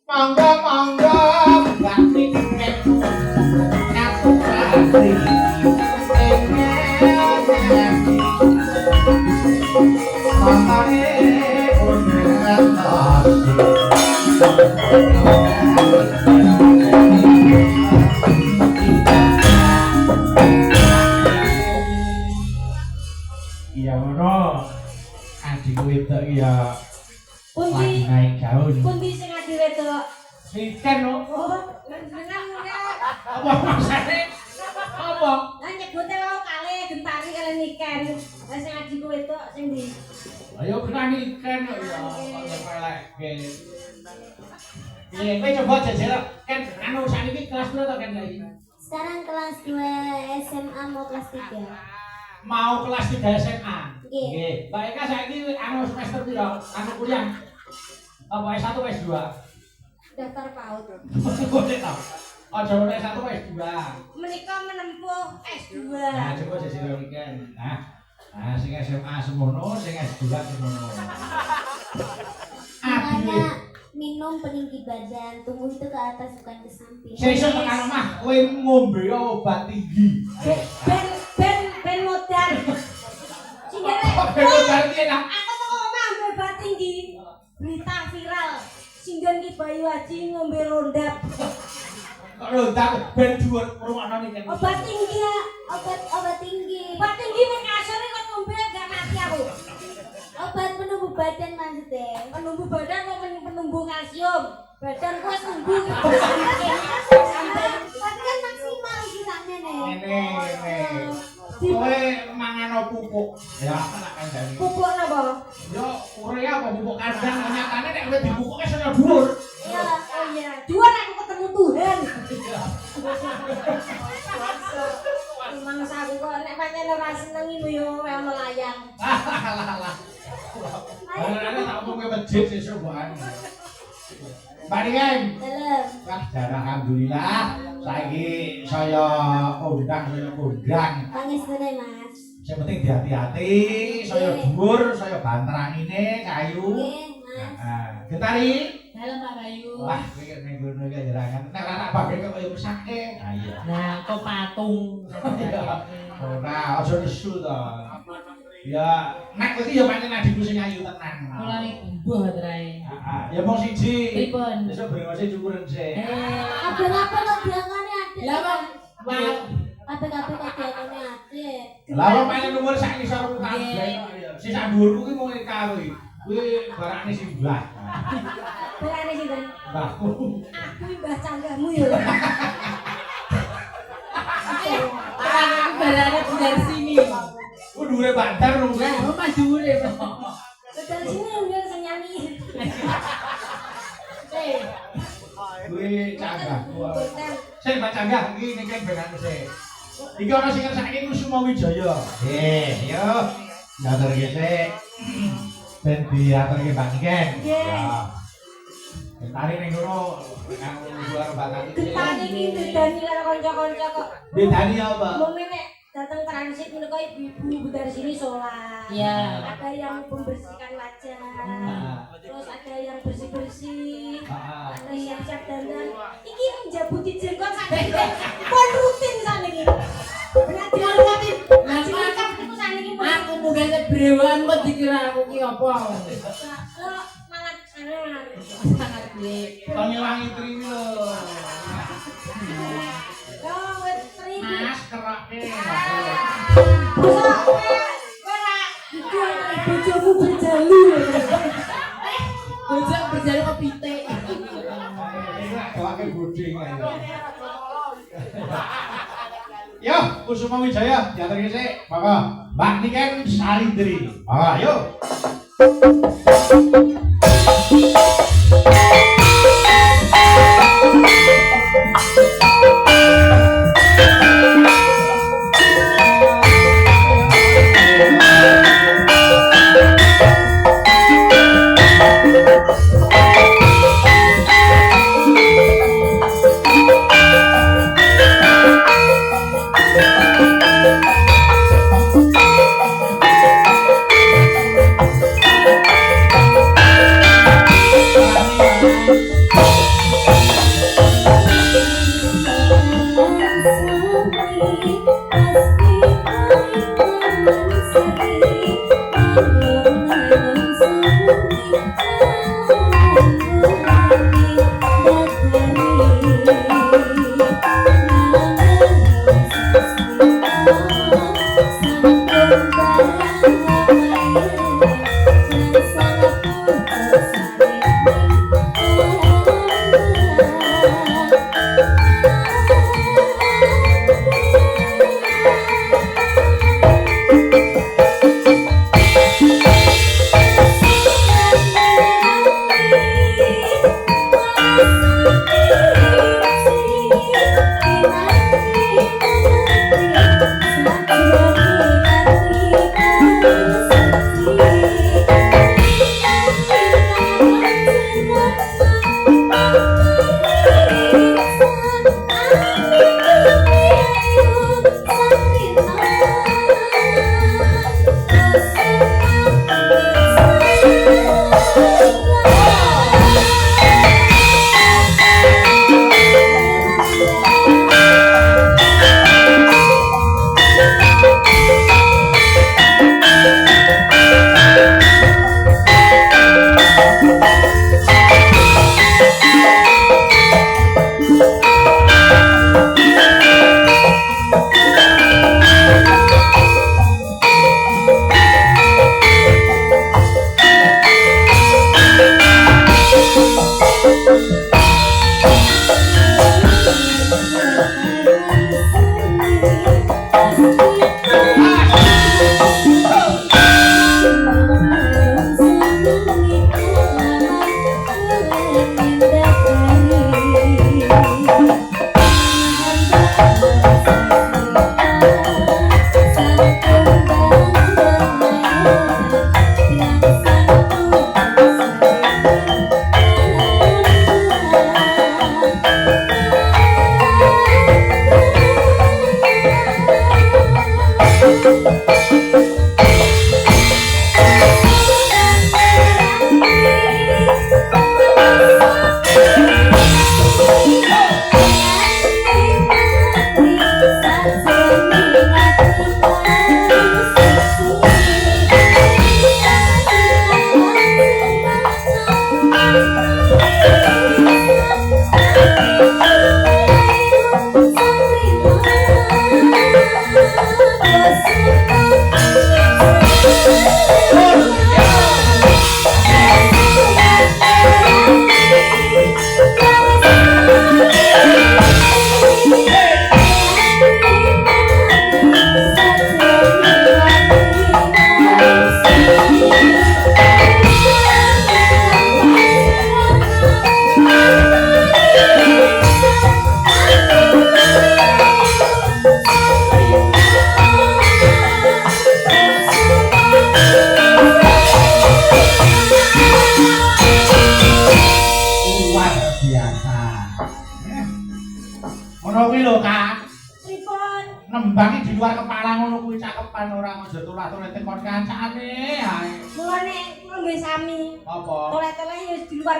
monggo monggo bakti kepo ngaturake mangane undangan iya ngono adik wedok iya Pundi naik gaun. Pundi sing adi wedok? Siken no. Oh, jenengan Apa maksane? Apa? lah nyebute wae kalih Gentari kalih Niken. Lah sing adi ku wedok sing ndi? Ayo kena niken kok ya. Kok pelekke. Iya, kowe coba jajal kan anu sakniki kelas piro to kan lagi? Sekarang kelas 2 SMA mau kelas 3. Mau kelas 3 SMA. Nggih. Nggih. Mbak Eka saiki anu semester piro? Anu kuliah. Apa S1 S2? Daftar PAUD. Boleh ta? Aja ora S1 S2. Menika menempuh S2. Nah, coba jajal weekend. Nah, sing SMA semono, sing S2 semono. Makanya minum peninggi badan, tubuh itu ke atas bukan ke samping. Sesuk tekan omah kowe ngombe obat tinggi. Ben modal. Singgere. Ben modal piye nak? Aku mau ngomong ambil obat tinggi. Berita viral. Singgon ki Bayu Haji ngombe rondap. Kok rondap ben dhuwur rumakno niki. Obat tinggi ya, obat tinggi. Obat tinggi ning kasur kok ngombe gak mati aku. Obat penumbuh badan maksudnya. Penumbuh badan kok penumbuh kalsium. Badan wis tumbuh. Tapi kan maksimal gisane nih. Ngene. Kowe mangan pupuk. Ya anak kandhane. Pupuk napa? Yo urea apa pupuk kandang nyatane nek kowe dipupuke saya dhuwur. Iya, oh iya. Dua aku ketemu Tuhan. Mangsa aku kok nek pancen ora senengi yo wae melayang. Lah. Ana tak omong kowe masjid sesuk wae. Paringan. Dalam. Wah, alhamdulillah saiki saya kondang. Pangestune Mas. Sing penting hati-hati, saya dhuwur, saya bantrangine kayu. Nggih, Mas. Heeh. Getari. Dalam Pak Bayu. Wah, iki ning ngono iki jerangan. Nek anak babe kaya mesake. Ha iya. Nah, kok patung. Ora, aja nesu to. Ya, nek iki ya pancen adikku sing ayu tenan. Mulai mbuh trae. Heeh. Ya mong siji. Pripun? Besok brengose cukuren sik. Apa kok diangane adik? Lah kok wah Kabeh kok diangane adik. Lah wong paling umur sak ngisor kabeh. Sing sak dhuwurku ki mung karo iki. Kuwi barakne simbah. berani sinten? Mbahku. Aku mbah canggahmu ya. Aku barane budal sini. Ku dhuwure bandar lho. Lah, omah dhuwure. Budal sini yo sing nyanyi. Kuwi canggah. Sing Mbak Canggah iki niki benane sik. Iki ana sing ngersake Kusuma Wijaya. Yo. Nyatur sik. Ben diaturke Mbak Niken. Ya. Tarik ning ngono nang luar batas iki. Tadi iki bedani karo kanca-kanca kok. Bedani apa? Wong nek datang transit menika ibu-ibu dari sini sholat. Iya. Ada yang membersihkan wajah. Terus ada yang bersih-bersih. Ada siap-siap dandan. Iki menjabuti jenggot sakniki. Pun rutin sakniki. Benar rutin. Lah sikap iku sakniki Aku munggah brewan kok dikira aku ki apa. Lo malah sangat. Sangat piye. Tong ngewangi trimi lho. Yo wis trimi. Mas kerake. Bojomu berjalu. Bocah berjalan kok pitik. Kawake boding ae. Yo, Kusuma Wijaya, diaturke sik. Monggo. Mbak Niken Salindri. Monggo, yuk. nembangi di luar kepala ngono kuwi cakepan ora aja tulah-tulah tekon kancane ae. Mulane kula nggih sami. Apa? Toleh-toleh ya di luar